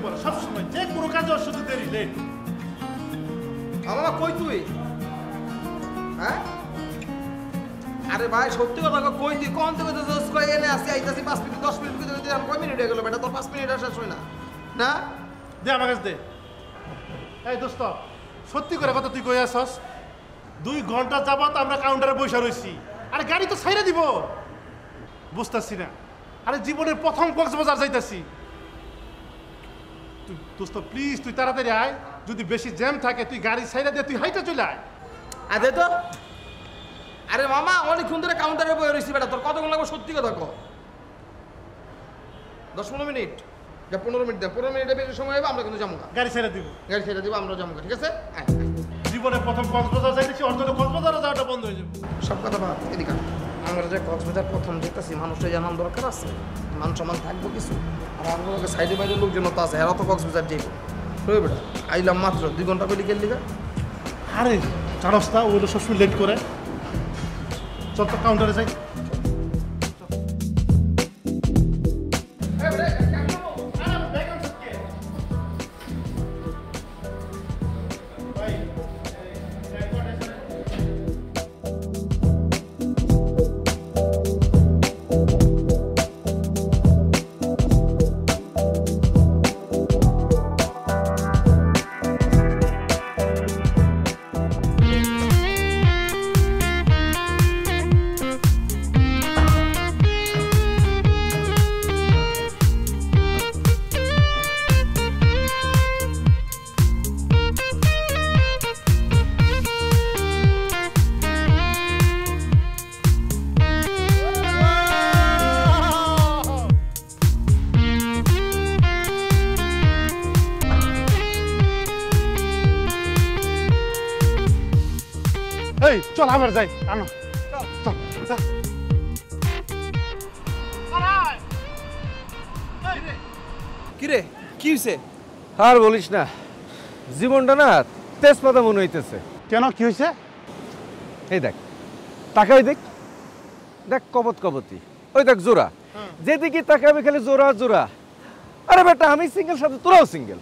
পড়ে সবসময় যে কোনো কাজে ওর শুধু দেরি লেট। মামা কই তুই? হ্যাঁ আরে ভাই সত্যি কথা কই তুই? কোন থেকে জোস কই এনে আসি আইতাছি 5 মিনিট 10 মিনিট ভিতরে দিলাম, কয় মিনিট হয়ে গেল বেটা? তোর 5 মিনিট শেষ হয় না না? দে আমার কাছে দে। এই দোস্ত সত্যি করে কথা তুই কই আসছস? 2 ঘন্টা যাবত আমরা কাউন্টারে বসে রইছি, আরে গাড়ি তো ছাইড়া দিব বুঝতাছি না। আরে জীবনের প্রথম কক্সবাজার যাইতাছি। তুই দোস্ত প্লিজ তুই তাড়াতাড়ি আয়, যদি বেশি জ্যাম থাকে তুই গাড়ি ছাইড়া দিয়ে তুই হাইটা চলে আয়। আদে তো আরে মামা অনেকক্ষণ ধরে কাউন্টারে বসে রইছি বেটা, তোর কতক্ষণ লাগবে সত্যি কথা কো? 10-15 মিনিট? যা 15 মিনিট দে, 15 মিনিটের বেশি সময় হবে আমরা কিন্তু যাবো না। গাড়ি ছেড়ে দিব, গাড়ি ছেড়ে দিব, আমরা যাবো, ঠিক আছে? জীবনে প্রথম কক্সবাজার যাইতেছি, অন্তত কক্সবাজারও যাওয়াটা বন্ধ হয়ে যাবে। সব কথা বাদ, এদিকে আমরা যে কক্সবাজার প্রথম যেতেছি মানুষটা জানার দরকার আছে, মান সম্মান থাকবো কিছু। আর আমাদের সাইডে বাইরের লোকজন তো আছে, এরা তো কক্সবাজার যাইব। শুয়ে বেটা আইলাম মাত্র 2 ঘন্টা কইলি গেল লিগা। আরে চারস্তা ওগুলো সবসময় লেট করে। চল তো কাউন্টারে যাই। এই চল আবার যাই, আনো চল চল। কি রে কি হইছে? আর বলিস না, জীবনটা না তেজপাতা মনে হইতেছে। কেন কি হয়েছে? এই দেখ তাকাই দেখ, দেখ কবত কবতি, ওই দেখ জোড়া, যেদিকে তাকাবে খালি জোড়া জোড়া। আরে বেটা আমি সিঙ্গেল, সাথে তোরাও সিঙ্গেল।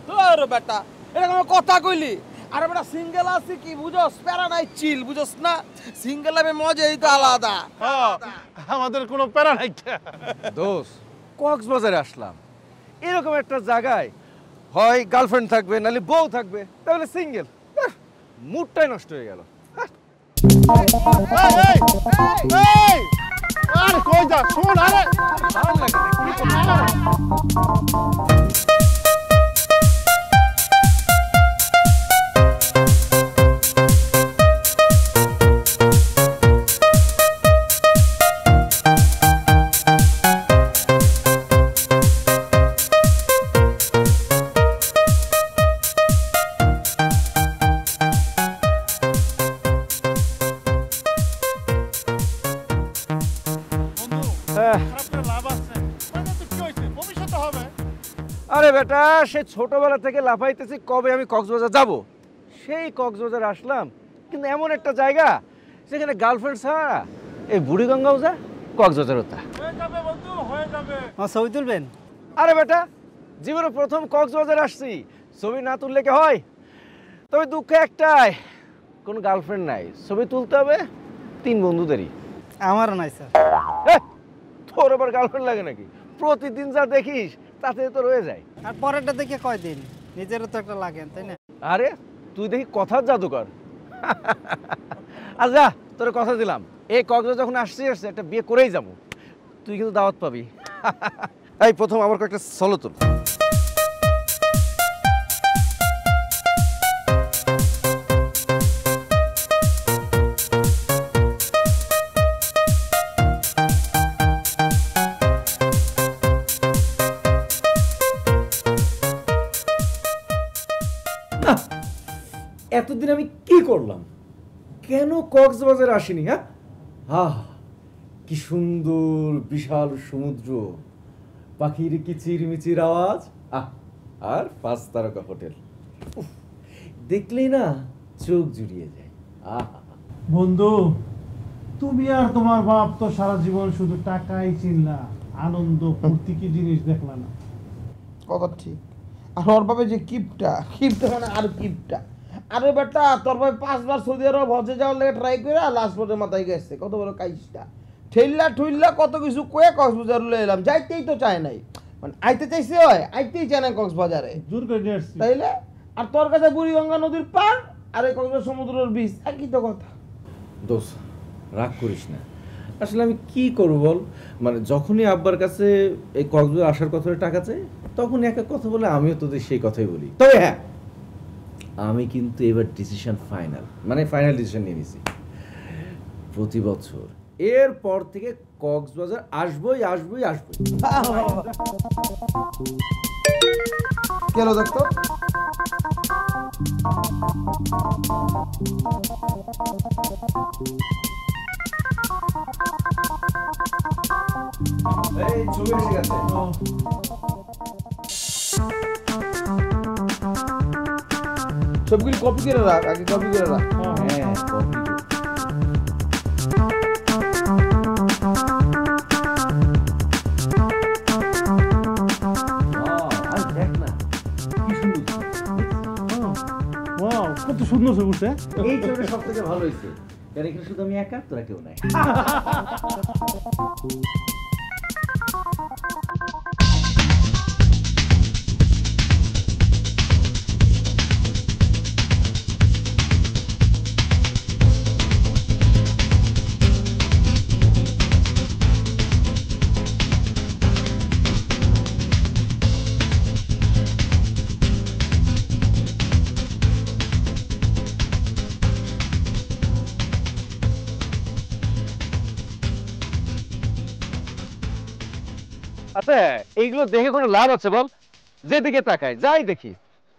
তোর বেটা এটা কোনো কথা কইলি? আরে বেটা সিঙ্গেল আছে কি বুঝছস? প্যারা নাই চিল, বুঝছস না? সিঙ্গেল আমি মজাই তো আলাদা। আমাদের কোনো প্যারা নাই। দোস্ত কক্সবাজারে আসলাম, এরকম একটা জায়গায় হয় গার্লফ্রেন্ড থাকবে নাহলে বউ থাকবে, তাহলে সিঙ্গেল। মুডটাই নষ্ট হয়ে গেল। আরে কই যা শোন, আরে ভালো লাগে না, কি করবো? আরে বেটা সে ছোটবেলা থেকে লাফাইতেছি কবে আমি কক্সবাজার যাব। সেই কক্সবাজার আসলাম, কিন্তু এমন একটা জায়গা যেখানে গার্লফ্রেন্ড ছাড়া এই বুড়িগঙ্গাও যা, কক্সবাজারও তা। ছবি তুলবেন? আরে বেটা জীবনে প্রথম কক্সবাজার আসছি, ছবি না তুললে কি হয়? তবে দুঃখ একটাই, কোনো গার্লফ্রেন্ড নাই, ছবি তুলতে হবে 3 বন্ধুদেরই। আমারও নাই স্যার। তোর আবার গার্লফ্রেন্ড লাগে নাকি? প্রতিদিন যা দেখিস তাতে তো রয়ে যায়। আর পরেরটা দেখে কয়দিন, নিজেরও তো একটা লাগেন তাই না? আরে তুই দেখি কথার জাদুকর। আচ্ছা তোর কথা দিলাম, এই কক্সবাজার যখন আসছি একটা বিয়ে করেই যাবো, তুই কিন্তু দাওয়াত পাবি। এই প্রথম আমার কয়েকটা সলো তোল। এতদিন আমি কি করলাম, কেন কক্সবাজার আসিনি? হ্যাঁ কি সুন্দর বিশাল সমুদ্র, পাখির কিচিরমিচির আওয়াজ, আর 5 তারকা হোটেল, দেখলেই না চোখ জুড়িয়ে যায়। বন্ধু তুমি আর তোমার বাপ তো সারা জীবন শুধু টাকাই চিনলা, আনন্দ ফুর্তি কি জিনিস দেখলা না। কথা ঠিক। আর ওর বাবা যে কিপটা মানে আর কিপটা। আরে বেটা তোর ভাই 5 বার সৌদি আরব হজে যাওয়ার লেগে ট্রাই করে লাস্ট পর্যন্ত মাথায় গেছে, কত বড় কাইসটা। ঠেল্লা কত কিছু কয়ে কক্সবাজার লয়ে এলাম, যাইতেই তো চায় নাই, মানে আইতে চাইছে হয়, আইতেই চায় না কক্সবাজারে, জোর করে নিয়ে আসছি। তাইলে আর তোর কাছে বুড়িগঙ্গা নদীর পার আর এই কক্সবাজার সমুদ্রের বীজ, একই তো কথা। দোষ রাগ করিস না, আসলে আমি কি করব বল, মানে যখনই আব্বার কাছে এই কক্সবাজার আসার কথা টাকা চাই তখনই এক এক কথা বলে আমিও তোদের সেই কথাই বলি। তবে হ্যাঁ, আমি কিন্তু এবার ডিসিশন ফাইনাল ডিসিশন নিয়ে নিছি, প্রতি বছর এরপর থেকে কক্সবাজার আসবই। কেন দেখতো এই ছবি এসে গেছে। সবগুলি কপি করে রাখ, আগে কপি করে রাখ। হ্যাঁ দেখ না কি সুন্দর, ওয়াও, কত সুন্দর ছবি উঠছে। এই ছবিটা সব থেকে ভালো হয়েছে, কারণ এখানে শুধু আমি একা, তোরা কেউ নাই। আচ্ছা এইগুলো দেখে কোনো লাভ আছে বল? যেদিকে তাকাই যাই দেখি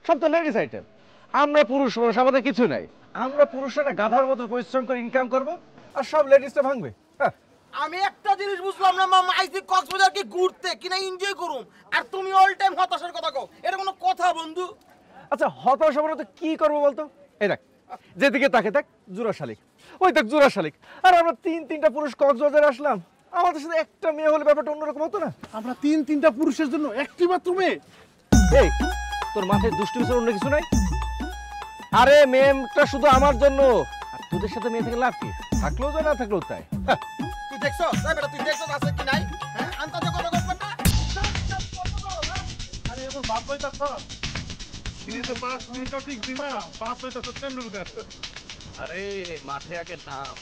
সব তো লেডিস আইটেম। আমরা পুরুষ মানুষ, আমাদের কিছু নাই। আমরা পুরুষরা গাধার মতো পরিশ্রম করে ইনকাম করব আর সব লেডিসটা ভাঙবে। আমি একটা জিনিস বুঝলাম না মামা, আইছি কক্সবাজার কি ঘুরতে কিনা এনজয় করুম, আর তুমি অল টাইম হতাশার কথা কও, এটা কোনো কথা বন্ধু? আচ্ছা হতাশা বলতে কি করবো বলতো? এই দেখ যেদিকে তাকে দেখ জোড়া শালিক, ওই দেখ জোড়া শালিক, আর আমরা তিনটা পুরুষ কক্সবাজারে আসলাম, আমাদের সাথে একটা মেয়ে হলে ব্যাপারটা অন্যরকম হতো না? আমরা তিনটা পুরুষের জন্য একটি মাত্র মেয়ে। এই তোর মাথায় দুষ্টু কিছু অন্য কিছু নাই? আরে মেয়েটা শুধু আমার জন্য, আর তোদের সাথে মেয়ে থেকে লাভ কি? থাকলেও যায় না থাকলেও তাই। তুই দেখছো তাই বেটা, তুই দেখছো আছে কি নাই? হ্যাঁ আন্তাজে কথা কইছ না। আরে এখন বাপ কইতা তো সিরিজে 5 মিনিটও ঠিক দিবা, 5 হইতা তো তেন্ডুলকার। আরে মাঠে আগে নাম,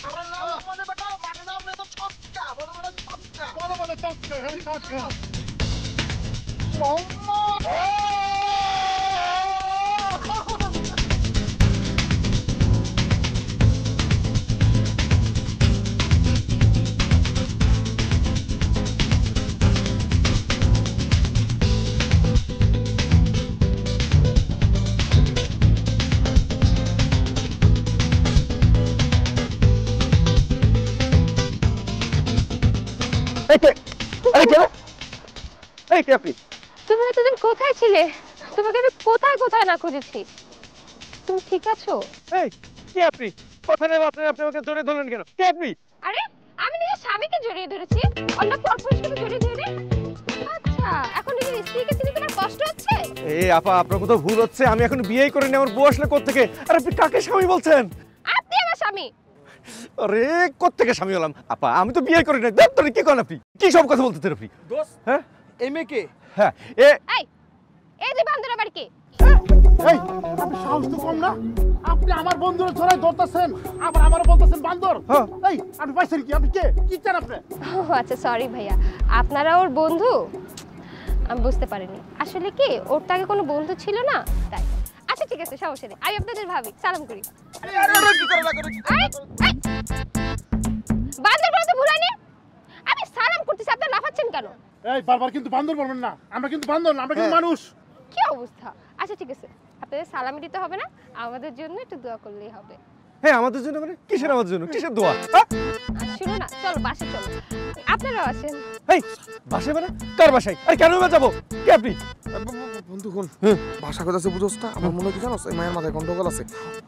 আমার নাম মানে বেটা, মানে নাম নে তো ছক্কা, বড় বড় ছক্কা। বলে চক্কা, খালি চক্কা। এই কে আপনি? তুমি এতদিন কোথায় ছিলে? তোমাকে আমি কোথায় না খুঁজেছি। তুমি ঠিক আছো? এই কে আপনি? কথা নেই আপনি আমাকে জড়িয়ে ধরলেন কেন? কে আপনি? আরে আমি নিজের স্বামীকে জড়িয়ে ধরেছি, অন্য পরপুরুষকে জড়িয়ে ধরে। আচ্ছা এখন নিজের স্ত্রীকে চিনি তোমার কষ্ট হচ্ছে? এই আপা আপনার কোথাও ভুল হচ্ছে, আমি এখন বিয়েই করিনি, আমার বউ আসলে কোত্থেকে? আর আপনি কাকে স্বামী বলছেন? আপনি আমার স্বামী। আরে কোত্থেকে স্বামী হলাম? আপা আমি তো বিয়ে করি নাই। দপ্তরে কি করেন আপনি? কি সব কথা বলতেছেন আপনি? দোস্ত হ্যাঁ এই মেয়ে কে? হ্যাঁ এই যে বান্দর আবার কে? এই আপনি সাহস তো কম না, আপনি আমার বন্ধুর ধরায় ধরতেছেন, আবার আমারও বলতেছেন বান্দর। হ্যাঁ। এই আপনি পাইছেন কি? আপনি কে? কি চান আপনি? ও আচ্ছা সরি ভাইয়া, আপনারা ওর বন্ধু? আমি বুঝতে পারিনি। আসলে কি ওর তো আগে কোনো বন্ধু ছিল না তাই। আচ্ছা ঠিক আছে সমস্যা নেই, আমি আপনাদের ভাবি সালাম করি। আরে কি করে লাগা? বান্দর বলতে ভুল হয়নি, আমি সালাম করতেছি, আপনি লাফাচ্ছেন কেন? এই বারবার কিন্তু বান্দর বলবেন না, আমরা কিন্তু বান্দর না, আমরা কিন্তু মানুষ। কি অবস্থা? আচ্ছা ঠিক আছে, আপনাদের সালামি দিতে হবে না, আমাদের জন্য একটু দোয়া করলেই হবে। হ্যাঁ আমাদের জন্য মানে কিসের আমাদের জন্য? কিসের দোয়া? শুনো না, চলো বাসে চলো, আপনারাও আসেন। এই বাসায় মানে কার বাসায়? আর কেন যাবো? কে আপনি? বন্ধু কোন ভাষা কথা আছে বুঝছ না? আমার মনে কি জানোস, এই মায়ের মাথায় গন্ডগোল আছে।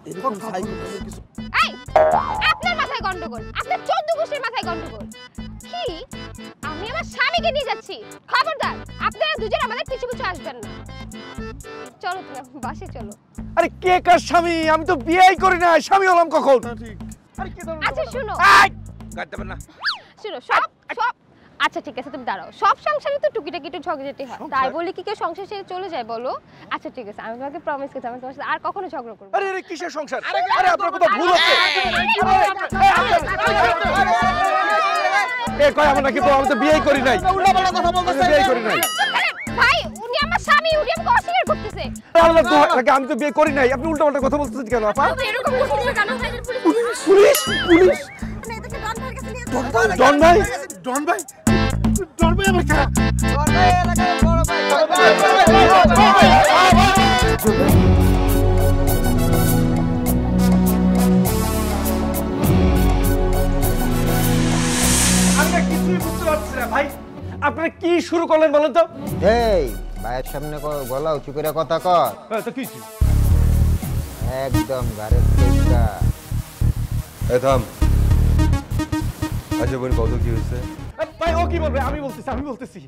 এরকম সাইকো কিছু। এই আপনার মাথায় গন্ডগোল? আপনার 14 গোষ্ঠীর মাথায় গন্ডগোল? কি আমি আমার স্বামী স্বামীকে নিয়ে যাচ্ছি। খবরদার আপনারা দুজন আমাদের পিছু পিছু আসবেন না। চলো তুমি বাসে চলো। আরে কে কার স্বামী? আমি তো বিয়েই করি না, স্বামী হলাম কখন? আরে কি ধরনের আচ্ছা শুনো, গাইতে পার না। শুনো সব সব আচ্ছা ঠিক আছে তুমি দাঁড়াও। সব সংসারে তো টুকিটাকি একটু ঝগড়াঝাটি হয়, তাই বলে কি কেউ সংসার ছেড়ে চলে যায় বলো? আচ্ছা ঠিক আছে, আমি তোমাকে প্রমিস করছি আমি তোমার সাথে আর কখনো ঝগড়া করব না। আরে আরে কিসের সংসার? আরে আপনার কথা ভুল হচ্ছে। এ কয় আমার নাকি বউ, আমি তো বিয়েই করি নাই। উল্টাপাল্টা কথা বলতেছে। বিয়েই করি নাই। ভাই উনি আমার স্বামী, উনি আমাকে অস্বীকার করতেছে। আল্লাহ তো আগে আমি তো বিয়ে করি নাই, আপনি উল্টাপাল্টা কথা বলতেছেন কেন আপা? এরকম করতেছে কেন? পুলিশ পুলিশ ডন ভাই ডন ভাই আমার খেলা। আমি না কিছুই বুঝতে পারছি না ভাই, আপনারা কি শুরু করলেন বলেন তো? এই ভাইয়ের সামনে গলা উঁচু করে কথা কর। তো কি একদম ঘরের থেকে এই থাম। আচ্ছা বোন কত কি হয়েছে? ভাই ও কি বলবে? আমি বলতেছি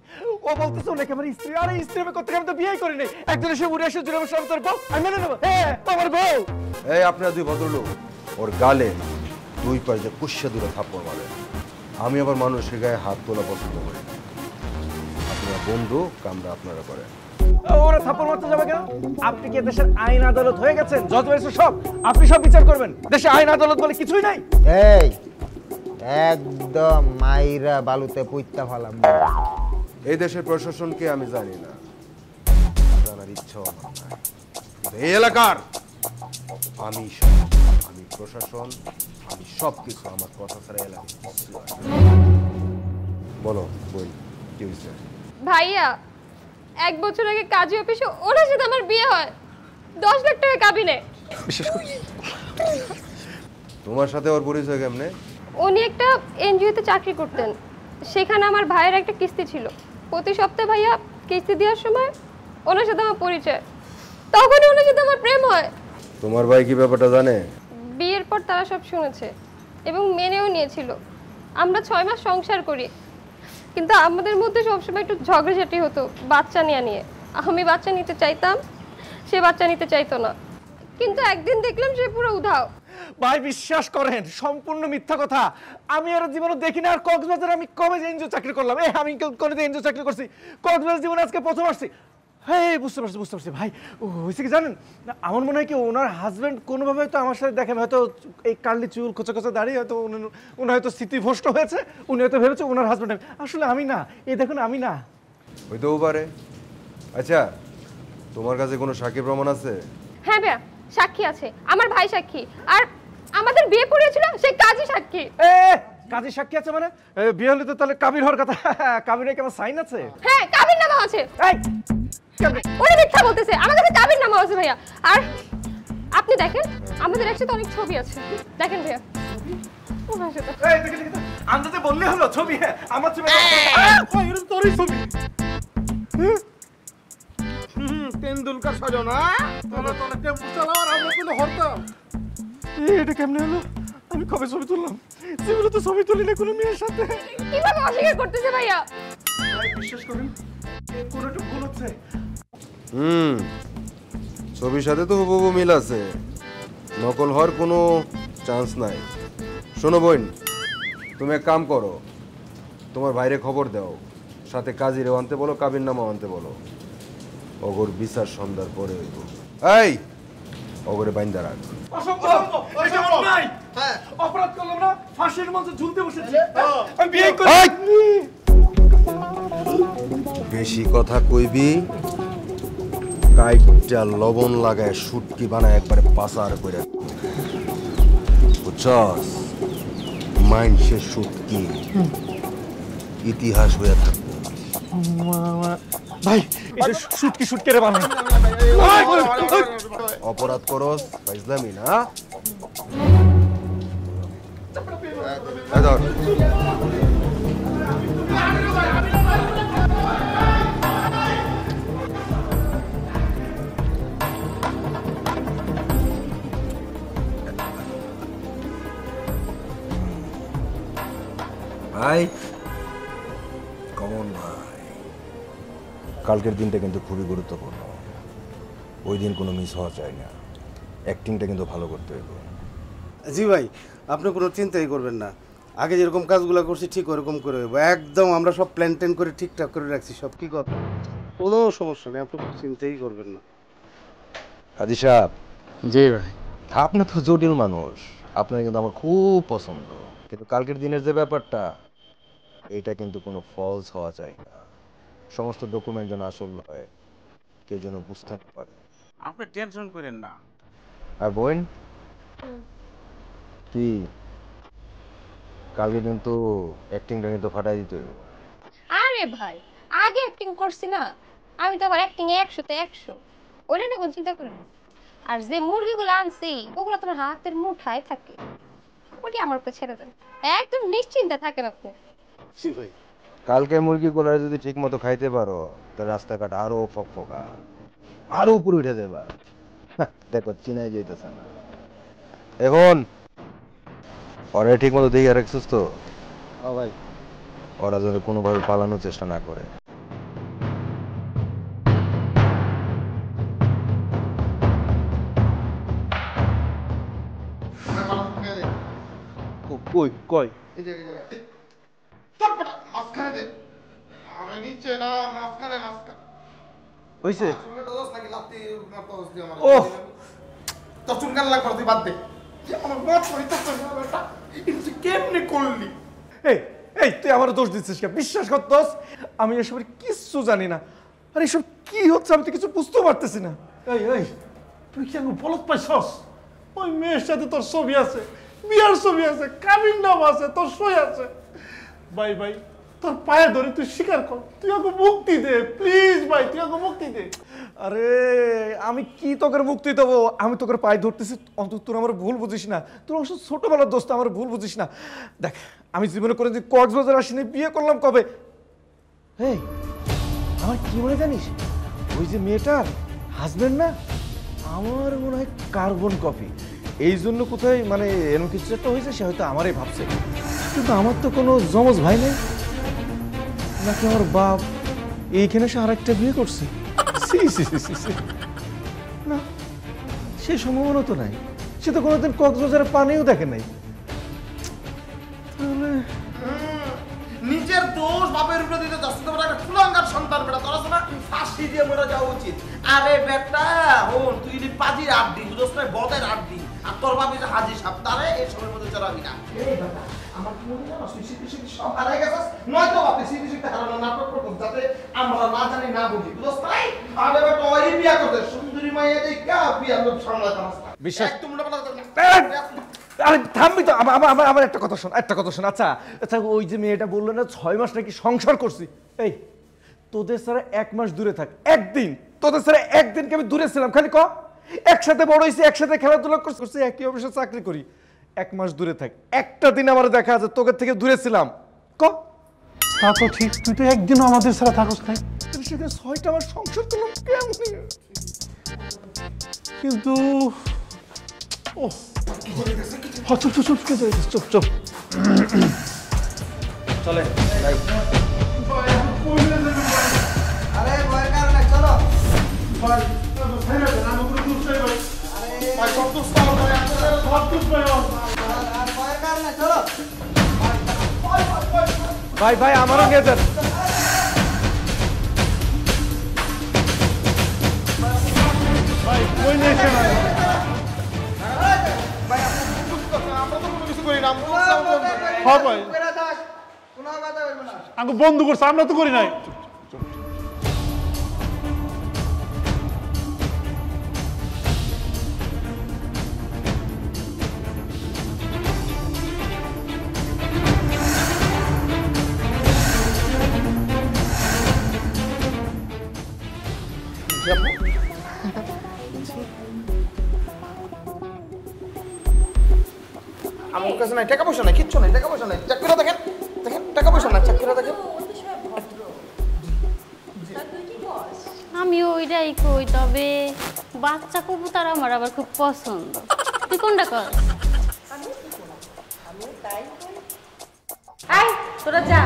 ও বলতেছে ওনাকে আমার স্ত্রী। আরে স্ত্রী আমি করতে আমি তো বিয়ে করি নাই। একজন এসে উড়ে এসে জুড়ে বসে তোর বউ, আমি মেনে নেবো। হ্যাঁ আমার বউ। এই আপনারা দুই ভদ্রলোক ওর গালে দুই পাশে কুশা দূরে থাপ্পড় মারে। আমি আবার মানুষের গায়ে হাত তোলা পছন্দ করি। আপনারা বন্ধু, কামরা আপনারা করেন। ওরা থাপ্পড় মারতে যাবে কেন? আপনি কি দেশের আইন আদালত হয়ে গেছেন? যত হয়েছে সব আপনি সব বিচার করবেন। দেশে আইন আদালত বলে কিছুই নাই। এই একদম মাইরা বালুতে পুইত্তা ফেলাম। এই দেশের প্রশাসনকে আমি জানি না, জানার ইচ্ছাও আমার নাই। কিন্তু এই এলাকার আমি প্রশাসন, আমি সব কিছু। আমার কথা ছাড়া এলাকা বলো বই কি হয়েছে? ভাইয়া 1 বছর আগে কাজী অফিসে ওনার সাথে আমার বিয়ে হয়, 10 লাখ টাকা কাবিনে। তোমার সাথে ওর পরিচয় কেমনে? উনি একটা এনজিওতে চাকরি করতেন, সেখানে আমার ভাইয়ের একটা কিস্তি ছিল। প্রতি সপ্তাহে ভাইয়া কিস্তি দেওয়ার সময় ওনার সাথে আমার পরিচয়, তখনই ওনার সাথে আমার প্রেম হয়। তোমার ভাই কি ব্যাপারটা জানে? বিয়ের পর তারা সব শুনেছে এবং মেনেও নিয়েছিল। আমরা 6 মাস সংসার করি, কিন্তু আমাদের মধ্যে সবসময় একটু ঝগড়াঝাটি হতো বাচ্চা নিয়ে। আমি বাচ্চা নিতে চাইতাম, সে বাচ্চা নিতে চাইতো না। কিন্তু একদিন দেখলাম সে পুরো উধাও। ভাই বিশ্বাস করেন সম্পূর্ণ মিথ্যা কথা। আমি আর জীবনে দেখি না। আর কক্সবাজারে আমি কবে এনজিও চাকরি করলাম? আমি কোনোদিন এনজিও চাকরি করছি? কক্সবাজার জীবনে আজকে প্রথম আসছি। হ্যাঁ বুঝতে পারছি ভাই। হয়েছে কি জানেন, আমার মনে হয় কি ওনার হাজব্যান্ড কোনোভাবে হয়তো আমার সাথে দেখেন, হয়তো এই কার্লি চুল খোঁচা খোঁচা দাঁড়িয়ে হয়তো ওনার হয়তো স্মৃতিভ্রষ্ট হয়েছে। উনি হয়তো ভেবেছে ওনার হাজব্যান্ড। আসলে আমি না, এই দেখুন আমি না। হইতেও পারে। আচ্ছা তোমার কাছে কোনো সাক্ষী প্রমাণ আছে? হ্যাঁ ভাইয়া সাক্ষী আছে, আমার ভাই সাক্ষী, আর আমাদের বিয়ে পড়িয়েছিল সেই কাজী সাক্ষী। কাজী সাক্ষী আছে মানে? বিয়ে হলে তো তাহলে কাবির হওয়ার কথা। কাবিরে কেমন সাইন আছে? হ্যাঁ কাবির নামা আছে। উনি মিথ্যা বলতেছে, আমার কাছে কাবির নামা আছে ভাইয়া। আর আপনি দেখেন আমাদের একসাথে অনেক ছবি আছে, দেখেন ভাইয়া। আন্দাজে বললে হলো ছবি? হ্যাঁ আমার ছবি। তোরই ছবি। তেন্ডুলকার সাজনা তোরা টেম্পু চালাও আর আমরা কিন্তু হরতাম। এটা কেমনে হলো? আমি কবে ছবি তুললাম? জীবনে তো ছবি তুলি না কোনো মেয়ের সাথে। কিভাবে অস্বীকার করতেছে ভাইয়া? বিশ্বাস করেন কোনো একটু ভুল হচ্ছে। ছবির সাথে তো হুবহু মিল আছে, নকল হওয়ার কোনো চান্স নাই। শোনো বোন, তুমি এক কাম করো, তোমার ভাইরে খবর দাও, সাথে কাজীরেও আনতে বলো, কাবির নামাও আনতে বলো। অগর বিচার সন্ধ্যার পরে হইব। এই অগরে বাইন্দা রাখ। অপরাধ করলাম না, ফাঁসির মঞ্চে ঝুলতে বসেছি। আমি বিয়ে করি। বেশি কথা কইবি, কাইটা লবণ লাগায় শুটকি বানায় একবারে পাসার করে। বুঝছস? মাইন্ডসের শুটকি ইতিহাস হয়ে থাকবে। ভাই এটা শুটকি রে বানাই। অপরাধ করস ফাইজলামি না? ধর ভাই কমন ভাই, কালকের দিনটা কিন্তু খুবই গুরুত্বপূর্ণ। ওই দিন কোনো মিস হওয়া চাই না। অ্যাক্টিংটা কিন্তু ভালো করতে হবে। জি ভাই, আপনি কোনো চিন্তাই করবেন না। আগে যেরকম কাজগুলো করছি ঠিক ওরকম করে হইব। একদম আমরা সব প্ল্যান ট্যান করে ঠিকঠাক করে রাখছি সব। কি কথা, কোনো সমস্যা নেই, আপনি কোনো চিন্তাই করবেন না। কাজী সাহেব, জি ভাই। আপনি তো জটিল মানুষ, আপনার কিন্তু আমার খুব পছন্দ। কিন্তু কালকের দিনের যে ব্যাপারটা, এটা কিন্তু কোনো ফলস হওয়া চাই না। সমস্ত ডকুমেন্ট যেন আসল হয়, কেউ যেন বুঝতে না পারে। আপনি টেনশন করেন না। আর বোন, কি কালকে কিন্তু অ্যাক্টিংটা কিন্তু ফাটাই দিতে হবে। আরে ভাই, আগে অ্যাক্টিং করছি না, আমি তো আবার অ্যাক্টিং এ 100-তে 100, ওটা নিয়ে কোনো চিন্তা করেন না। আর যে মুরগিগুলো আনছি ওগুলো তোমার হাতের মুঠায় থাকে, ওটি আমার উপর ছেড়ে দেন, একদম নিশ্চিন্তে থাকেন আপনি। জি ভাই। কালকে মুরগিগুলো যদি ঠিক মতো খাইতে পারো, তো রাস্তাঘাট আরো ফকফকা, আরো উপরে উঠে দেবা। দেখো চিনাই যাইতেছে না। এখন ওরা ঠিক মতো দেখে রাখছিস তো? ভাই ওরা যেন কোনোভাবে পালানোর চেষ্টা না করে। কই কই হইছে? ও তোর চুলকান লাগবে, তুই বাদ দে। আমার বট করি তোর এটা তুই কেমনে করলি? এই এই তুই আমার দোষ দিচ্ছিস কেন? বিশ্বাস কর দোষ, আমি এসবের কিচ্ছু জানি না। আর এসব কি হচ্ছে আমি তো কিছু বুঝতেও পারতেছি না। এই এই, তুই কি আঙ্গু বলত পাইছস? ওই মেয়ের সাথে তোর ছবি আছে, বিয়ার ছবি আছে, কাবিন নাম আছে, তোর সই আছে। ভাই ভাই, তোর পায়ে ধরে তুই স্বীকার কর, তুই আগে মুক্তি দে প্লিজ ভাই, তুই আগে মুক্তি দে। আরে আমি কি তোকে মুক্তি দেবো? আমি তোকে পায়ে ধরতেছি, অন্তত তোর আমার ভুল বুঝিস না। তোর অবশ্য ছোটবেলার দোস্ত, আমার ভুল বুঝিস না। দেখ, আমি জীবনে করে কক্সবাজার আসিনি, বিয়ে করলাম কবে? এই আমার কি মনে জানিস, ওই যে মেয়েটার হাজবেন্ড না, আমার মনে হয় কার্বন কপি। এই জন্য কোথায় মানে এরকম কিছু একটা হয়েছে, সে হয়তো আমারই ভাবছে। কিন্তু আমার তো কোনো জমজ ভাই নেই, নাকি আমার বাপ এইখানে সে আরেকটা বিয়ে করছে? না, সে সম্ভাবনা তো নাই। সে তো কোনোদিন কক্সবাজারে পানিও দেখে নাই। তাহলে নিজের দোষ বাপের উপরে দিতে যাচ্ছে, তোমরা একটা কুলাঙ্গার সন্তান বেটা, তোরা শোনা ফাঁসি দিয়ে মরে যাওয়া উচিত। আরে বেটা হন, তুই যদি পাজির আড্ডি বুঝোস না, বদের আড্ডি, আর তোর বাপি যে হাজি সাপ, তারে এই সময়ের মধ্যে চড়াবি না। এই বেটা আমার কি মনে জানো, তুই স্মৃতি শক্তি সব হারাই গেছিস, নয়তো বাপি স্মৃতি শক্তি হারানো নাটক করছিস যাতে আমরা না জানি না বুঝি, বুঝোস তাই? আরে বেটা ওই বিয়া করতে সুন্দরী মাইয়া দেখা বিয়া লোক সামলাতে পারছ না। বিশ্বাস একদম মনে পড়া না। আরে থামবি তো, আমার একটা কথা শোন, একটা কথা শোন। আচ্ছা আচ্ছা, ওই যে মেয়েটা বললো না 6 মাস নাকি সংসার করছি, এই তোদের ছাড়া 1 মাস দূরে থাক, একদিন তোদের ছাড়া একদিনকে আমি দূরে ছিলাম, খালি ক একসাথে বড় হয়েছি, একসাথে খেলাধুলা করছি, একই অফিসে চাকরি করি, 1 মাস দূরে থাক, একটা দিন আমার দেখা আছে তোকে থেকে দূরে ছিলাম, ক? তা তো ঠিক, তুই তো একদিনও আমাদের ছাড়া থাকস নাই। সেখানে 6টা আমার সংসার করলাম কেমনি? কিন্তু ও চুপ চুপ চুপ চুপ চুপ চলে। আরে ভয়ের কারণে চলো। ভাই আমাকে দুধ চাই ভাই, ভাই সব দুধ পাও ভাই, আপনাদের সব দুধ পাই। আর ভয়ের কারণে চলো। ভাই ভাই আমারও নিয়ে যান। ভাই কই নিয়ে এসে ভাই, ভাই আপনি বুঝতে পারছেন, আমরা তো কোনো কিছু করি না। হ্যাঁ ভাই, কোনো কথা বলবো না। আমাকে বন্ধ করছে, আমরা তো করি নাই। আমার কাছে নাই টাকা পয়সা নাই, কিচ্ছু নাই, টাকা পয়সা নাই। চেক করে দেখেন, দেখেন টাকা পয়সা নাই, চেক করে দেখেন। আমিও ওইটাই কই, তবে বাচ্চা কবুতর আমার আবার খুব পছন্দ। তুই কোনটা কর? আই তোরা যা,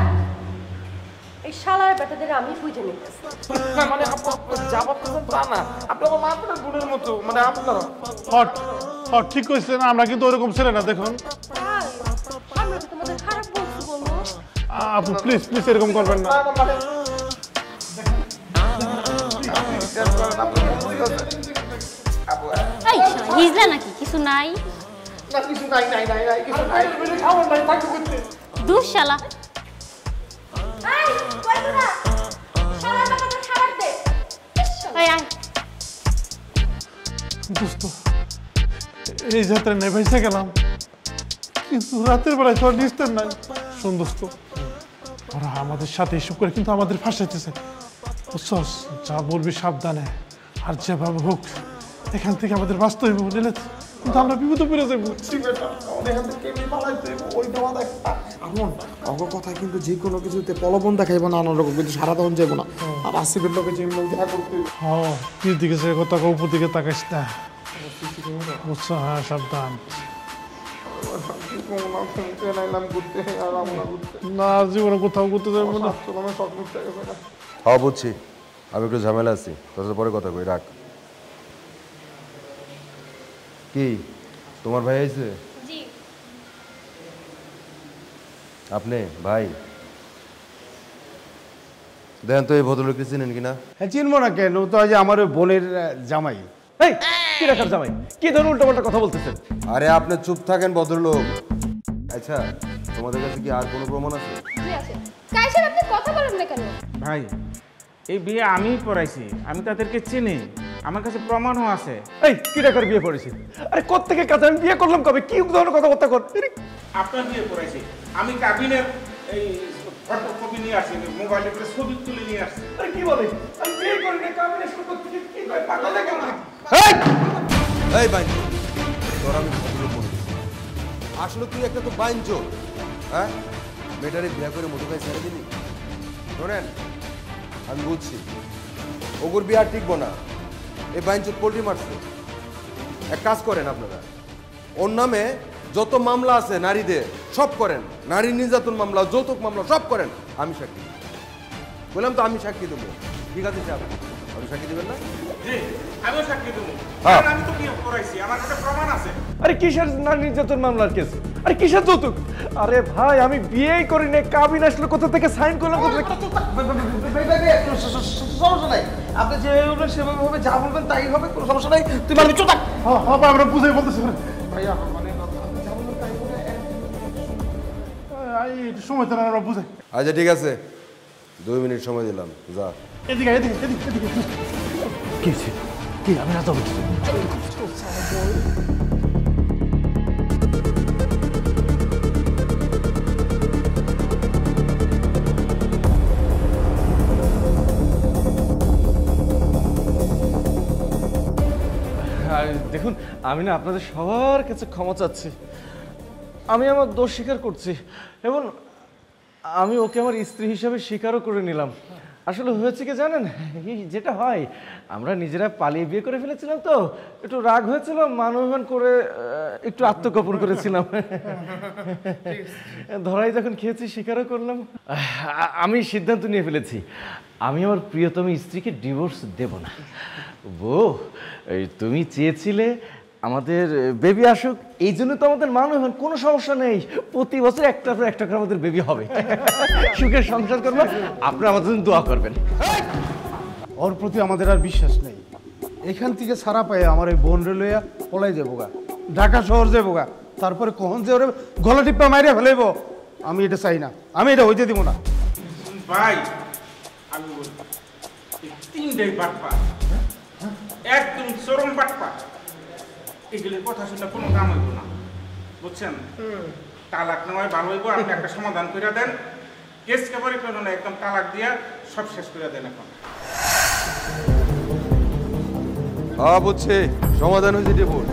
এই শালার বেটাদের আমি বুঝে নিতেছি। মানে যাবার তো তা না, আপনি আমার মাথাটা গুড়ের মতো, মানে আপনারা হট হট ঠিক কইছে না, আমরা কিন্তু ওরকম ছেলে না। দেখুন আমরা তো তোমাদের খারাপ বলছি বলবো। আপু প্লিজ প্লিজ এরকম করবেন না। এই হিজলা নাকি কিছু নাই? না কিছু নাই নাই নাই নাই কিছু নাই, তুমি খাবার নাই থাকতে করতে দুঃ শালা। এই কই তোরা? শালার বেটাদের খাবার দে। এই আয়। দোস্ত এই যাত্রা নেই ভেসে গেলাম, কিন্তু রাতের বেলায় তোর নিস্তার নাই। শোন দোস্ত, ওরা আমাদের সাথে এসব করে কিন্তু আমাদের ফাঁসাইতেছে, বুঝছস? যা বলবি সাবধানে, আর যেভাবে হোক এখান থেকে আমাদের বাঁচতে হইব, বুঝলে? কিন্তু আমরা বিপদে পড়ে যাবো। অগ কথা কিন্তু যে কোনো কিছুতে প্রলোভন দেখাইবো না, নানা রকম, কিন্তু সারা তখন যাবো না। আর আসিফের লোকে যে দেখা করতে হ্যাঁ, কি দিকে সে কথা উপর দিকে তাকাইস না, বুঝছো? হ্যাঁ সাবধান। না জীবনে কোথাও করতে যাবো না। হ্যাঁ বুঝছি, আমি একটু ঝামেলা আছি, তোর সাথে পরে কথা কই, রাখ। কি তোমার ভাই আইছে? জি। আপনি ভাই দেখেন তো এই ভদ্রলোককে চিনেন কিনা? হ্যাঁ চিনবো না কেন, ও তো আজ আমার ওই বোনের জামাই। এই কি রাখার জামাই, কি ধরনের উল্টোপাল্টা কথা বলতেছেন? আরে আপনি চুপ থাকেন ভদ্রলোক। আচ্ছা তোমাদের কাছে কি আর কোনো প্রমাণ আছে? জি আছে। কাইসার আপনি কথা বলেন না কেন? ভাই এই বিয়ে আমিই পড়াইছি, আমি তাদেরকে চিনি, আমার কাছে প্রমাণও আছে। এই কি টাকার বিয়ে পড়েছি? আরে কোত্থেকে কাজ, আমি বিয়ে করলাম কবে? কি ধরনের কথাবার্তা কর? আপনার বিয়ে পড়াইছি, আমি কাবিনের এই ফটোকপি নিয়ে আসছি, মোবাইলে করে ছবি তুলে নিয়ে আসছি। আরে কি বলে? আমি বিয়ে করি না, কাবিনের শুরু করতে কি কয়? পাগল লাগে না? এই বাইঞ্চ, তোর আমি ভদ্রলোক বলি, আসলে তুই একটা তো বাইঞ্চ। হ্যাঁ, মেয়েটারে বিয়ে করে মধু ভাই ছেড়ে দিলি। শোনেন, আমি বুঝছি ওগুর বিয়ে আর টিকবো না, এই বাইঞ্চ পোল্ট্রি মারছে। এক কাজ করেন আপনারা, ওর নামে যত মামলা আছে নারীদের সব করেন, নারী নির্যাতন মামলা, যৌতুক মামলা সব করেন। আমি সাক্ষী বললাম তো, আমি সাক্ষী দেবো। ঠিক আছে সাহেব, আপনি সাক্ষী দেবেন না? আমিও সাক্ষী দেবো, হ্যাঁ। আমি তো বিয়ে করাইছি, আমার কাছে প্রমাণ আছে। আরে কিসের নারী নির্যাতন মামলার কেস? আরে কিসের যৌতুক? আরে ভাই আমি বিয়েই করি না, কাবিন আসলে কোথা থেকে সাইন করলাম? সমস্যা নাই, আপনি যেভাবে বলবেন সেভাবে হবে, যা বলবেন তাই হবে, কোনো সমস্যা নাই। তুই মানে চুপ থাক। হ্যাঁ হ্যাঁ আমরা বুঝাই বলতেছি ভাইয়া মানে যা বলবেন তাই হবে। সময় তো না, আমরা বুঝাই। আচ্ছা ঠিক আছে, 2 মিনিট সময় দিলাম, যা। এদিকে এদিকে এদিকে এদিকে। কি হয়েছে? কি আমি রাজা বলছি? দেখুন আমি না আপনাদের সবার কাছে ক্ষমা চাচ্ছি, আমি আমার দোষ স্বীকার করছি এবং আমি ওকে আমার স্ত্রী হিসাবে স্বীকারও করে নিলাম। আসলে হয়েছে কি জানেন, যেটা হয় আমরা নিজেরা পালিয়ে বিয়ে করে ফেলেছিলাম, তো একটু রাগ হয়েছিল, মান করে একটু আত্মগোপন করেছিলাম। ধরাই যখন খেয়েছি স্বীকারও করলাম। আমি সিদ্ধান্ত নিয়ে ফেলেছি, আমি আমার প্রিয়তম স্ত্রীকে ডিভোর্স দেব না। বউ, তুমি চেয়েছিলে আমাদের বেবি আসুক, এই জন্য তো আমাদের মান হয়, কোনো সমস্যা নেই, প্রতি বছর একটার পর একটা করে আমাদের বেবি হবে, সুখের সংসার করবো, আপনারা আমাদের জন্য দোয়া করবেন। ওর প্রতি আমাদের আর বিশ্বাস নেই। এখান থেকে ছাড়া পাই আমার এই বোন রেলইয়া পলাই যাবো গা, ঢাকা শহর যাবো গা, তারপরে কখন যে ওরে গলা টিপ্পা মাইরে ফেলাইব, আমি এটা চাই না, আমি এটা হইতে দিব না। ভাই আমি বলবো, এই 3টাই বাটপা, একদম চরম বাটপা, এগুলির কথা শুনলে কোনো কাম হইব না, বুঝছেন? তালাক নেওয়ায় ভালো হইব, আপনি একটা সমাধান করে দেন, কেস কেবারে করো না, একদম তালাক দিয়া সব শেষ করে দেন। এখন হ্যাঁ বুঝছি, সমাধান হয়েছে ডিভোর্স।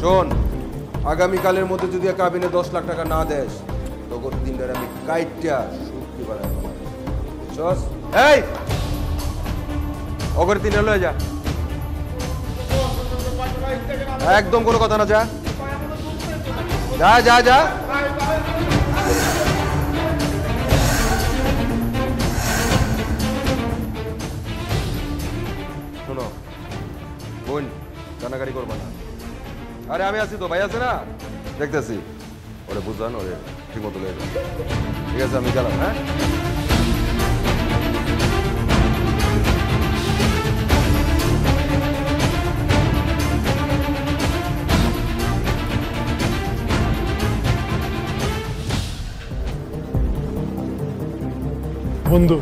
শোন, আগামীকালের মধ্যে যদি কাবিনে 10 লাখ টাকা না দেস, তখন দিনটার আমি কাইটটা শুক্তি বাড়াই। বুঝছস? এই ওগর 3 লয়ে যা, একদম কোনো কথা না, যা যা যা যা। আরে আমি আছি তো, ভাই আছে না, দেখতেছি। ওরে বুঝান, ওরে ঠিক মতো লেগে যান। ঠিক আছে, আমি গেলাম। হ্যাঁ, বন্ধু,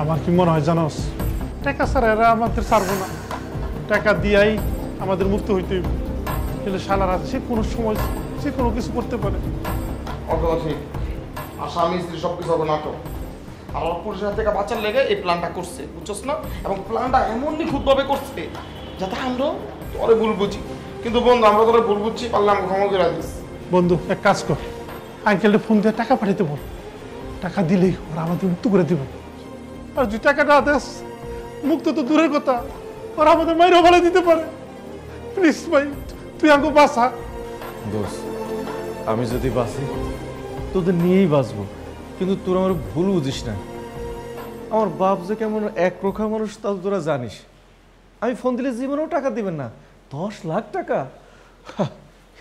আমার কি মনে হয় জানোস, টাকা ছাড়া এরা আমাদের ছাড়বো না। টাকা দিয়াই আমাদের মুক্ত হইতে হইব। কিন্তু শালারা যে কোনো সময় যে কোনো কিছু করতে পারে। অর্থনৈতিক আর স্বামী স্ত্রী সবকিছু হবে নাটক। আর পুরুষের থেকে বাচ্চার লেগে এই প্ল্যানটা করছে, বুঝছস না? এবং প্ল্যানটা এমন নিখুঁতভাবে করছে যাতে আমরা তোরে ভুল বুঝি। কিন্তু বন্ধু, আমরা তোরে ভুল বুঝছি, পারলে আমাকে ক্ষমা করে দিস। বন্ধু, এক কাজ কর, আঙ্কেলটা ফোন দিয়ে টাকা পাঠাইতে বল। টাকা দিলেই ওরা আমাদের মুক্ত করে দিব। আর যে টাকাটা দেস, মুক্ত তো দূরের কথা, ওরা আমাদের মাইরও ভালো দিতে পারে। প্লিজ ভাই, তুই আমাকে বাঁচা। দোষ, আমি যদি বাঁচি তোদের নিয়েই বাঁচবো, কিন্তু তোরা আমার ভুল বুঝিস না। আমার বাপ যে কেমন এক প্রখা মানুষ তা তোরা জানিস। আমি ফোন দিলে জীবনেও টাকা দিবেন না। 10 লাখ টাকা,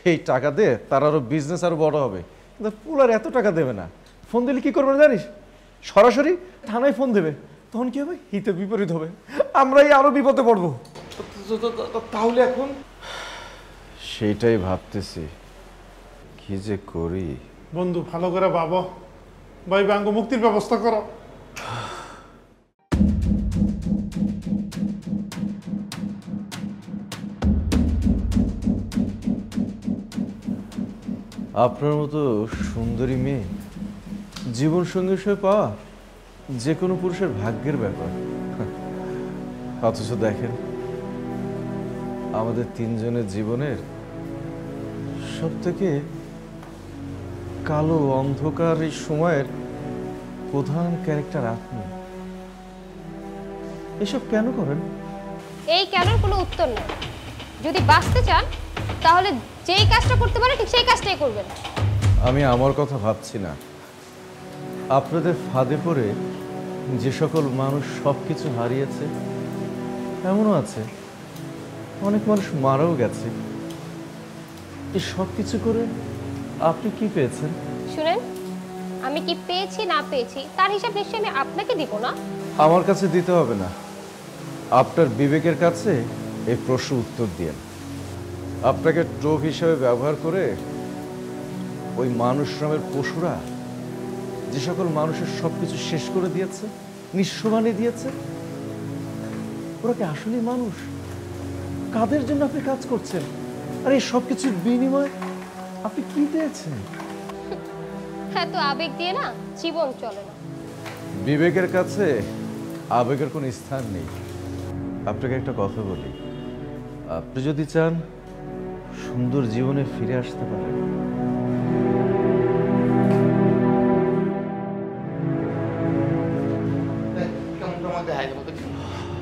এই টাকা দিয়ে তার আরো বিজনেস আরো বড় হবে, কিন্তু পুলার এত টাকা দেবে না। ফোন দিলে কি করবে জানিস? সরাসরি থানায় ফোন দেবে। তখন কি হবে? হিতে বিপরীত হবে, আমরাই আরো বিপদে পড়বো। তাহলে এখন সেটাই ভাবতেছি, কি যে করি। বন্ধু, ভালো করে ভাবো ভাই, বাঙ্গ মুক্তির ব্যবস্থা করো। আপনার মতো সুন্দরী মেয়ে জীবন সঙ্গী হিসেবে পাওয়া যে কোনো পুরুষের ভাগ্যের ব্যাপার। অথচ দেখেন, আমাদের তিনজনের জীবনের সব থেকে কালো অন্ধকার এই সময়ের প্রধান ক্যারেক্টার আপনি। এসব কেন করেন? এই কেনর কোনো উত্তর নেই। যদি বাঁচতে চান তাহলে যেই কাজটা করতে পারে ঠিক সেই কাজটাই করবেন। আমি আমার কথা ভাবছি না, আপনাদের ফাঁদে পড়ে যে সকল মানুষ সব কিছু হারিয়েছে, এমনও আছে অনেক মানুষ মারাও গেছে। এই সব কিছু করে আপনি কি পেয়েছেন? শুনেন, আমি কি পেয়েছি না পেয়েছি তার হিসাব নিশ্চয়ই আমি আপনাকে দিব না। আমার কাছে দিতে হবে না, আপনার বিবেকের কাছে এই প্রশ্ন উত্তর দিয়েন। আপনাকে টোপ হিসাবে ব্যবহার করে ওই মানুষ নামের পশুরা যে সকল মানুষের সবকিছু শেষ করে দিয়েছে, নিঃস্ব বানিয়ে দিয়েছে, ওরা কি আসলেই মানুষ? কাদের জন্য আপনি কাজ করছেন? আর এই সবকিছুর বিনিময়ে আপনি কি পেয়েছেন? এত আবেগ দিয়ে না জীবন চলে না। বিবেকের কাছে আবেগের কোনো স্থান নেই। আপনাকে একটা কথা বলি, আপনি যদি চান সুন্দর জীবনে ফিরে আসতে পারেন,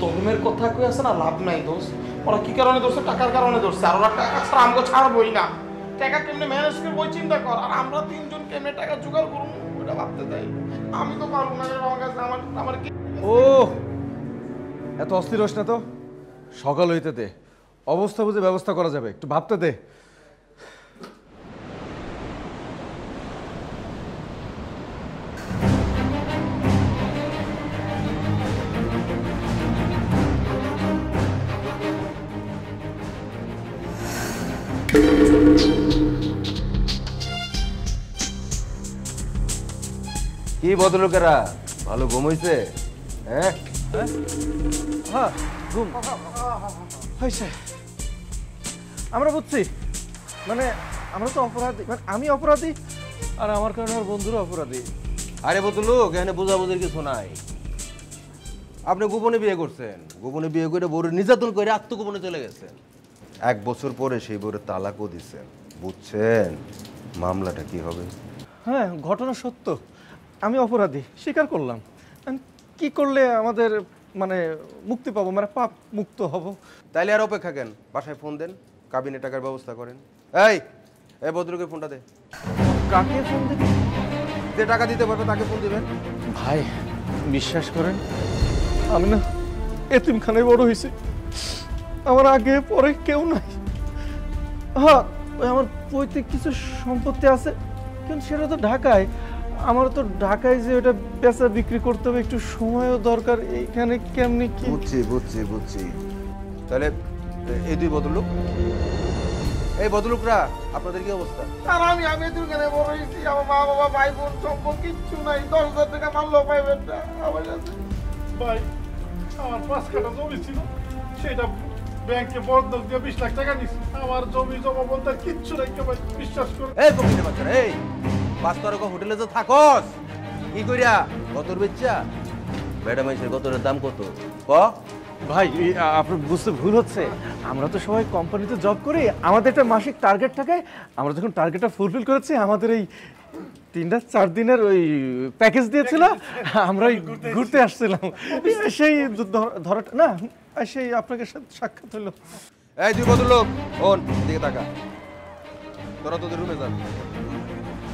ধর্মের কথা কই আছে না, লাভ নাই দোষ। ওরা কি কারণে ধরছে? টাকার কারণে ধরছে। আর ওরা টাকা ছাড়া আমাকে ছাড়বই না। টাকা কেমনে ম্যানেজ করবো ওই চিন্তা কর। আর আমরা তিনজন কেমনে টাকা জোগাড় করবো ওটা ভাবতে চাই। আমি তো পারবো না আমার কাছে। আমার কি ও এত অস্থির হোস না তো, সকাল হইতে দে, অবস্থা বুঝে ব্যবস্থা করা যাবে, একটু ভাবতে দে। কি ভদ্রলোকেরা, ভালো ঘুম হইছে? হ্যাঁ হ্যাঁ, ঘুম হয়েছে। আমরা বুঝছি, মানে আমরা তো অপরাধী, মানে আমি অপরাধী আর আমার কারণে আমার বন্ধুরা অপরাধী। আরে ভদ্রলোক, এখানে বোঝাবুঝির কিছু নাই। আপনি গোপনে বিয়ে করছেন, গোপনে বিয়ে করে বউরে নির্যাতন করে আত্মগোপনে চলে গেছেন। 1 বছর পরে সেই বউরে তালাকও দিচ্ছেন। বুঝছেন মামলাটা কি হবে? হ্যাঁ, ঘটনা সত্য, আমি অপরাধী, স্বীকার করলাম। কি করলে আমাদের মানে মুক্তি পাবো, মানে পাপ মুক্ত হব? তাইলে আর অপেক্ষা কেন, বাসায় ফোন দেন, কাবিনে টাকার ব্যবস্থা করেন। এই ভদ্রলোকে ফোনটা দে। কাকে ফোন দেবে? যে টাকা দিতে পারবে তাকে ফোন দিবেন। ভাই বিশ্বাস করেন, আমি না এতিমখানায় বড় হয়েছি, আমার আগে পরে কেউ নাই। হ্যাঁ ওই আমার পৈতৃক কিছু সম্পত্তি আছে, কিন্তু সেটা তো ঢাকায়। আমার তো ঢাকায় যে ওটা বেচা বিক্রি করতে হবে, একটু সময়ও দরকার। এইখানে কেমনি কি? বুঝছি। তাহলে এই দুই ভদ্রলোক, এই ভদ্রলোকরা আপনাদের কি অবস্থা? আর আমি দুর্গানে বড় হয়েছি, আমার মা বাবা ভাই বোন সম্পর্ক কিচ্ছু নাই, 10,000 টাকা মারলেও পাইবেন না আমার কাছে। ভাই আমার 5 কাঠা জমি ছিল, সেটা ব্যাংকে বন্ধক দিয়ে 20 লাখ টাকা নিছি। আমার জমি জমা বলতে আর কিচ্ছু নাই ভাই, বিশ্বাস করুন। এই পক্ষে বাচ্চারা, এই 5 তারকা হোটেলে তো থাকস, কি কইরা গতর বেচা? ম্যাডাম এসে গতরের দাম কত ক? ভাই আপনার বুঝতে ভুল হচ্ছে, আমরা তো সবাই কোম্পানিতে জব করি, আমাদের একটা মাসিক টার্গেট থাকে। আমরা যখন টার্গেটটা ফুলফিল করেছি, আমাদের এই 3-4 দিনের ওই প্যাকেজ দিয়েছিল, আমরা ঘুরতে আসছিলাম, সেই ধরাটা না, সেই আপনাকে সাক্ষাৎ হলো। এই দুই ভদ্রলোক ওন দিকে তাকা, তোরা তোদের রুমে যা।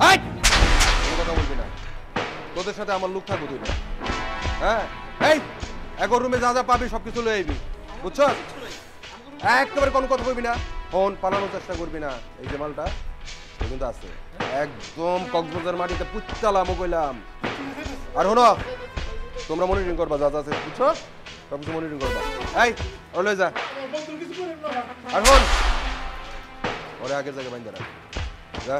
এই কথা বলবি না, তোদের সাথে আমার লোক থাকবো তুই না। হ্যাঁ এই একর রুমে যা যা পাবি সবকিছু লয়ে আইবি, বুঝছো? একেবারে কোনো কথা কইবি না, ফোন পালানোর চেষ্টা করবি না। এই যে মালটা কিন্তু আছে একদম কক্সবাজার মাটিতে পুচ্চালাম কইলাম। আর শোনো, তোমরা মনিটরিং করবা যা যা আছে, বুঝছো? সবকিছু মনিটরিং করবা। এই ওর লয়ে যা, আর শোন ওরে আগের জায়গায় বাইন্দা রাখ, যা।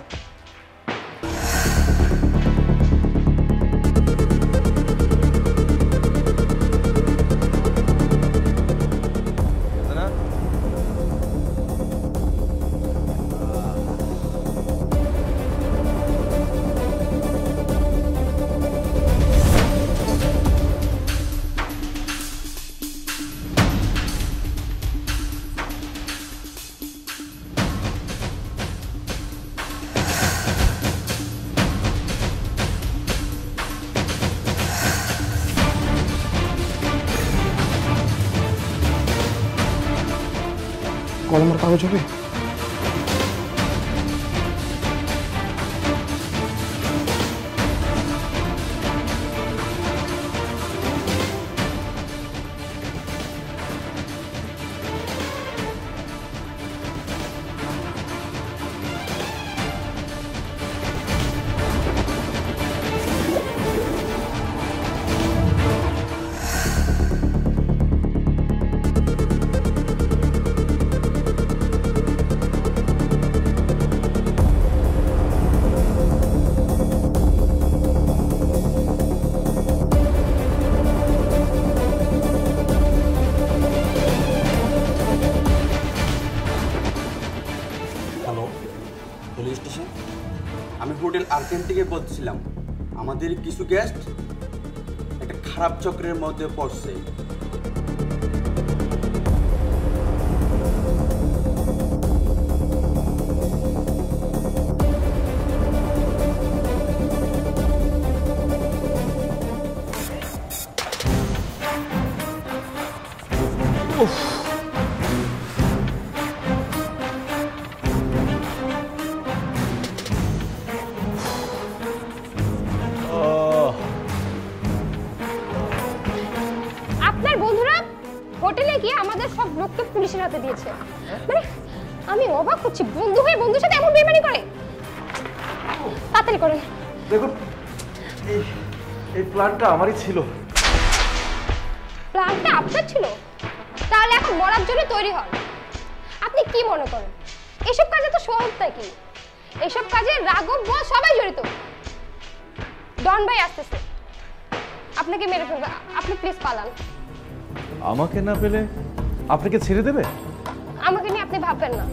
কলমের কাগজ হবে? পুলিশ স্টেশন, আমি হোটেল আর্কেন থেকে বলছিলাম। আমাদের কিছু গেস্ট একটা খারাপ চক্রের মধ্যে পড়ছে। আপনার বন্ধুরা হোটেলে গিয়ে আমাদের সব লোককে পুলিশের হাতে দিয়েছে। মানে আমি অবাক হচ্ছি, বন্ধু হয়ে বন্ধুর সাথে এমন বেইমানি করে। তাড়াতাড়ি করেন। দেখুন এই প্ল্যানটা আমারই ছিল। প্ল্যানটা আপনার ছিল? তাহলে এখন মরার জন্য তৈরি হন। আপনি কি মনে করেন এসব কাজে তো সহজতা কি? এসব কাজে রাঘব বল সবাই জড়িত। ডন ভাই আসতেছে, আপনাকে মেরে ফেলবে। আপনি প্লিজ পালান। আমাকে না পেলে আপনাকে ছেড়ে দেবে? আমাকে নিয়ে আপনি ভাববেন না,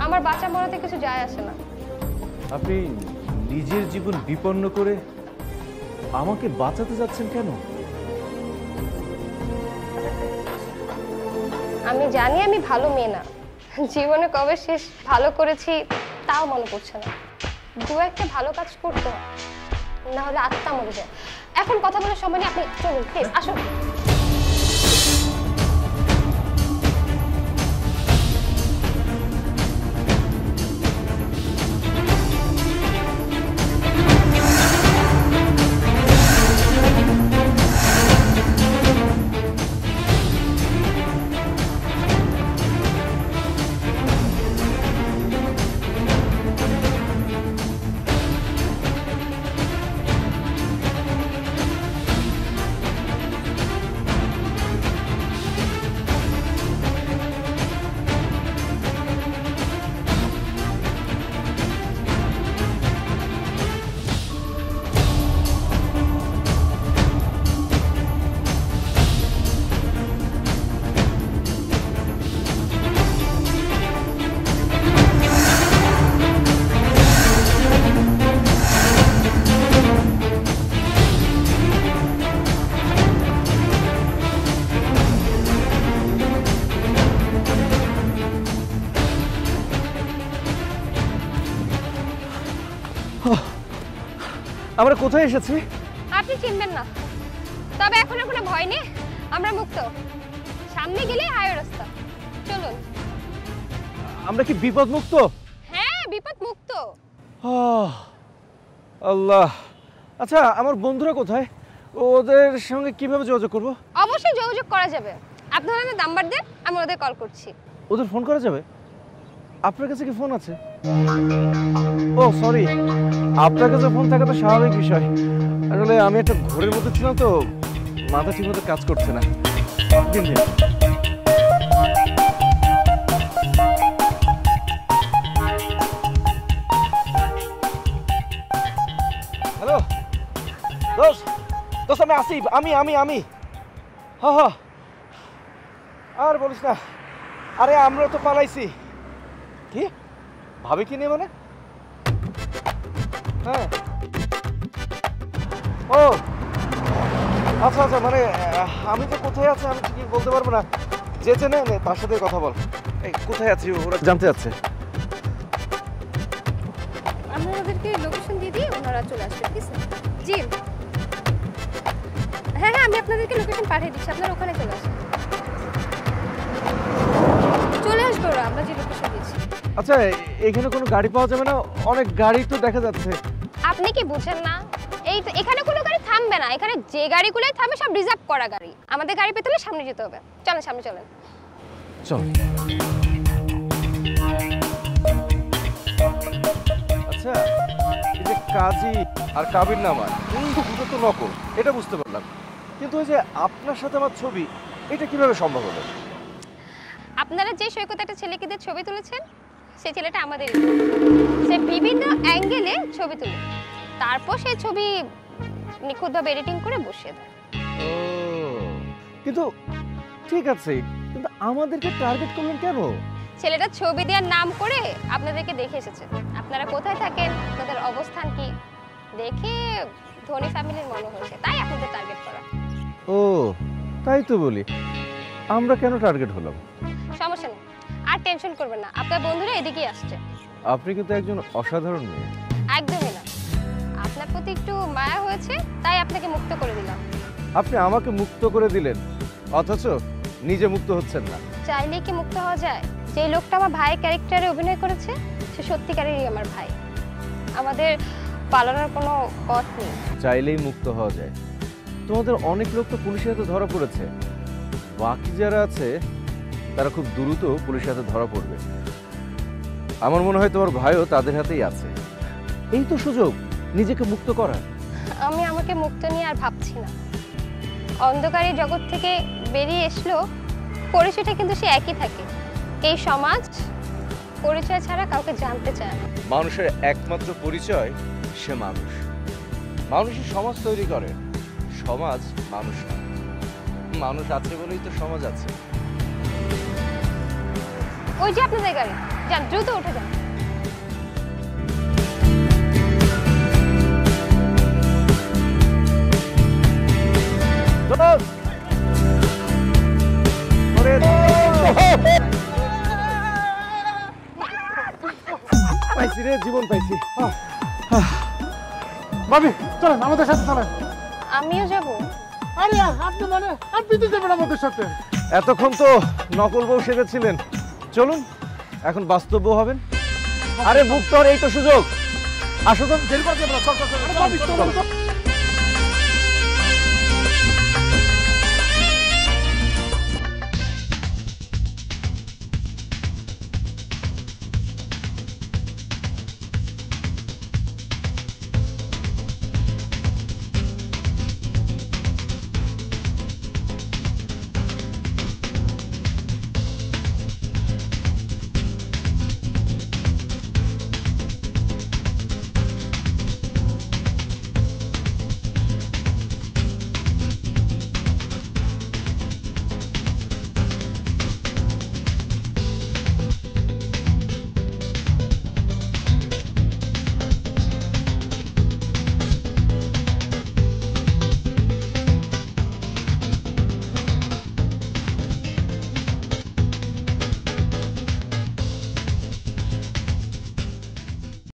আমার বাচ্চা মরাতে কিছু যায় আসে না। আপনি নিজের জীবন বিপন্ন করে আমাকে বাঁচাতে যাচ্ছেন কেন? আমি জানি আমি ভালো মেয়ে না, জীবনে কবে শেষ ভালো করেছি তাও মনে পড়ছে না। দু একটা ভালো কাজ করতে হয়, না হলে আত্মা মরে যায়। এখন কথা বলার সময় নেই, আপনি চলুন প্লিজ, আসুন। আমরা কোথায় এসেছি? আপনি চিনবেন না, তবে এখন আর কোনো ভয় নেই, আমরা মুক্ত। সামনে গেলেই হাইওয়ে রাস্তা, চলুন। আমরা কি বিপদ মুক্ত? হ্যাঁ, বিপদ মুক্ত। আল্লাহ। আচ্ছা, আমার বন্ধুরা কোথায়? ওদের সঙ্গে কিভাবে যোগাযোগ করব? অবশ্যই যোগাযোগ করা যাবে। আপনারা আমার নাম্বার দেন, আমি ওদের কল করছি। ওদের ফোন করা যাবে? আপনার কাছে কি ফোন আছে? ও সরি, আপনার কাছে ফোন থাকা তো স্বাভাবিক বিষয়। আসলে আমি একটা ঘোরের মধ্যে ছিলাম তো, মাথা ঠিকমতো কাজ করছে না। দিন দিন। হ্যালো দোস্ত, দোস্ত আমি আসি, আমি হ্যাঁ আর বলিস না। আরে আমরা তো পালাইছি। কি ভাবে কি নেই মানে? হ্যাঁ, ও আচ্ছা আচ্ছা, মানে আমি তো কোথায় আছি আমি ঠিকই বলতে পারবো না। যে চেনে তার সাথে কথা বল। এই কোথায় আছি ওরা জানতে যাচ্ছে। আমরা ওদেরকে লোকেশন দিয়ে দিই, ওনারা চলে আসবে। ঠিক আছে? জি হ্যাঁ হ্যাঁ, আমি আপনাদেরকে লোকেশন পাঠিয়ে দিচ্ছি, আপনারা ওখানে চলে আসুন। চলে আসবে ওরা, আমরা যে লোকেশন দিয়েছি। আচ্ছা, এখানে কোনো গাড়ি পাওয়া যাবে না? অনেক গাড়ি তো দেখা যাচ্ছে। আপনি কি বুঝেন না? এই তো এখানে কোনো গাড়ি থামবে না, এখানে যে গাড়িগুলোই থামে সব রিজার্ভ করা গাড়ি। আমাদের গাড়ি পেতে হলে সামনে যেতে হবে। চলেন সামনে চলেন। চল। আচ্ছা, এই যে কাজী আর কাবির নামা, এই দুটো তো নকল, এটা বুঝতে পারলাম। কিন্তু ওই যে আপনার সাথে আমার ছবি, এটা কিভাবে সম্ভব হলো? আপনারা যে সৈকতে একটা ছেলেকে দিয়ে ছবি তুলেছেন, সেই ছেলেটা আমাদেরই। সে বিভিন্ন অ্যাঙ্গেলে ছবি তুলে, তারপর সেই ছবি নিখুঁতভাবে এডিটিং করে বসিয়ে দেয়। ও, কিন্তু ঠিক আছে, কিন্তু আমাদেরকে টার্গেট করলেন কেন? ছেলেটা ছবি দেওয়ার নাম করে আপনাদেরকে দেখে এসেছে। আপনারা কোথায় থাকেন, আপনাদের অবস্থান কি দেখে ধনী ফ্যামিলির মনে হয়েছে, তাই আপনাদের টার্গেট করা। ও তাই তো বলি, আমরা কেন টার্গেট হলাম? সমস্যা নেই, আর টেনশন করবেন না, আপনার বন্ধুরা এদিকেই আসছে। আপনি কিন্তু একজন অসাধারণ মেয়ে। একদমই না, আপনার প্রতি একটু মায়া হয়েছে, তাই আপনাকে মুক্ত করে দিলাম। আপনি আমাকে মুক্ত করে দিলেন, অথচ নিজে মুক্ত হচ্ছেন না। চাইলেই কি মুক্ত হওয়া যায়? যে লোকটা আমার ভাইয়ের ক্যারেক্টারে অভিনয় করেছে, সে সত্যিকারেরই আমার ভাই। আমাদের পালানোর কোনো পথ নেই। চাইলেই মুক্ত হওয়া যায়। তোমাদের অনেক লোক তো পুলিশের হাতে ধরা পড়েছে, বাকি যারা আছে তারা খুব দ্রুত পুলিশের হাতে ধরা পড়বে। আমার মনে হয় তোমার ভাইও তাদের হাতেই আছে। এই তো সুযোগ নিজেকে মুক্ত করার। আমি আমাকে মুক্ত নিয়ে আর ভাবছি না। অন্ধকারী জগৎ থেকে বেরিয়ে এসলো, পরিচয়টা কিন্তু সে একই থাকে। এই সমাজ পরিচয় ছাড়া কাউকে জানতে চায় না। মানুষের একমাত্র পরিচয় সে মানুষ। মানুষই সমাজ তৈরি করে, সমাজ মানুষ না। মানুষ আছে বলেই তো সমাজ আছে। ওই যে আপনাদের গাড়ি, যান দ্রুত উঠে যান। পাইছি রে, জীবন পাইছি। ভাবি চলেন আমাদের সাথে চলেন। আমিও যাব। আরে আপনি মানে আপনি তো যাবেন আমাদের সাথে। এতক্ষণ তো নকল বউ সেজেছিলেন, চলুন এখন বাস্তব বউ হবেন। আরে মুক্ত হওয়ার এই তো সুযোগ, আসো তো। দেরি করতে চল চল চল।